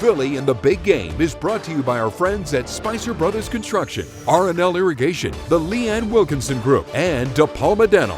Philly in the Big Game is brought to you by our friends at Spicer Brothers Construction, R&L Irrigation, the Leanne Wilkinson Group, and DePalma Dental.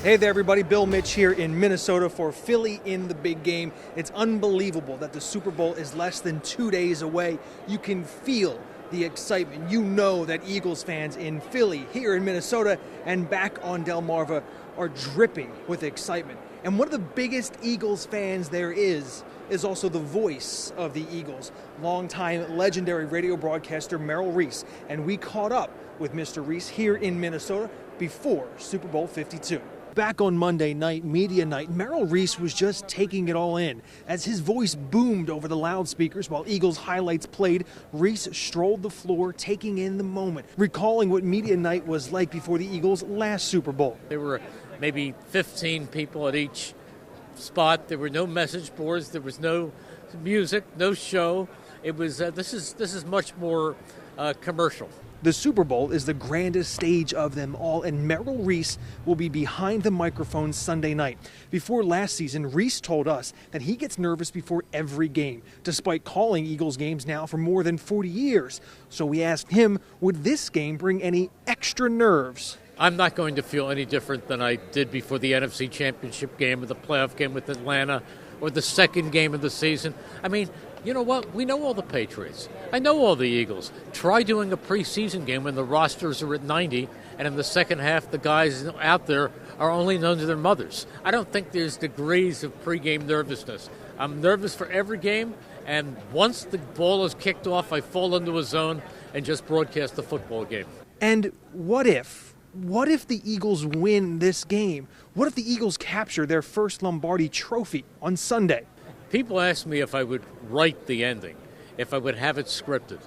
Hey there, everybody. Bill Mich here in Minnesota for Philly in the Big Game. It's unbelievable that the Super Bowl is less than 2 days away. You can feel the excitement. You know that Eagles fans in Philly, here in Minnesota, and back on Delmarva are dripping with excitement. And one of the biggest Eagles fans there is also the voice of the Eagles, longtime legendary radio broadcaster Merrill Reese. And we caught up with Mr. Reese here in Minnesota before Super Bowl 52. Back on Monday night, media night, Merrill Reese was just taking it all in. As his voice boomed over the loudspeakers while Eagles highlights played, Reese strolled the floor, taking in the moment, recalling what media night was like before the Eagles' last Super Bowl. There were maybe 15 people at each spot. There were no message boards. There was no music, no show. It was this is much more commercial. The Super Bowl is the grandest stage of them all, and Merrill Reese will be behind the microphone Sunday night. Before last season, Reese told us that he gets nervous before every game, despite calling Eagles games now for more than 40 years. So we asked him, would this game bring any extra nerves? I'm not going to feel any different than I did before the NFC Championship game or the playoff game with Atlanta or the second game of the season. I mean, you know what? We know all the Patriots. I know all the Eagles. Try doing a preseason game when the rosters are at 90, and in the second half, the guys out there are only known to their mothers. I don't think there's degrees of pregame nervousness. I'm nervous for every game, and once the ball is kicked off, I fall into a zone and just broadcast the football game. And what if? What if the Eagles win this game? What if the Eagles capture their first Lombardi trophy on Sunday? People ask me if I would write the ending, if I would have it scripted.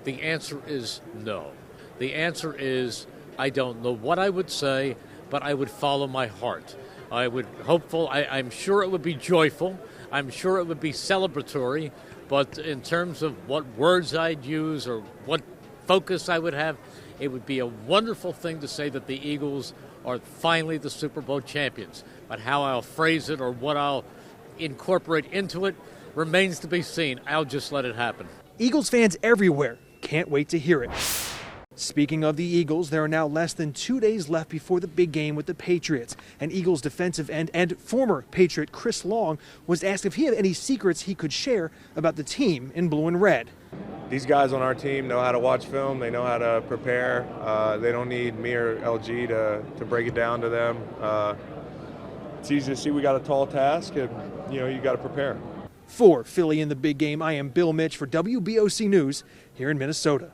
The answer is no. The answer is I don't know what I would say, but I would follow my heart. I would I'm sure it would be joyful. I'm sure it would be celebratory. But in terms of what words I'd use or what focus I would have, it would be a wonderful thing to say that the Eagles are finally the Super Bowl champions. But how I'll phrase it or what I'll incorporate into it remains to be seen. I'll just let it happen. Eagles fans everywhere can't wait to hear it. Speaking of the Eagles, there are now less than 2 days left before the big game with the Patriots. And Eagles defensive end and former Patriot Chris Long was asked if he had any secrets he could share about the team in blue and red. These guys on our team know how to watch film. They know how to prepare. They don't need me or LG to break it down to them. It's easy to see we got a tall task, and you got to prepare. For Philly in the Big Game, I am Bill Mich for WBOC News here in Minnesota.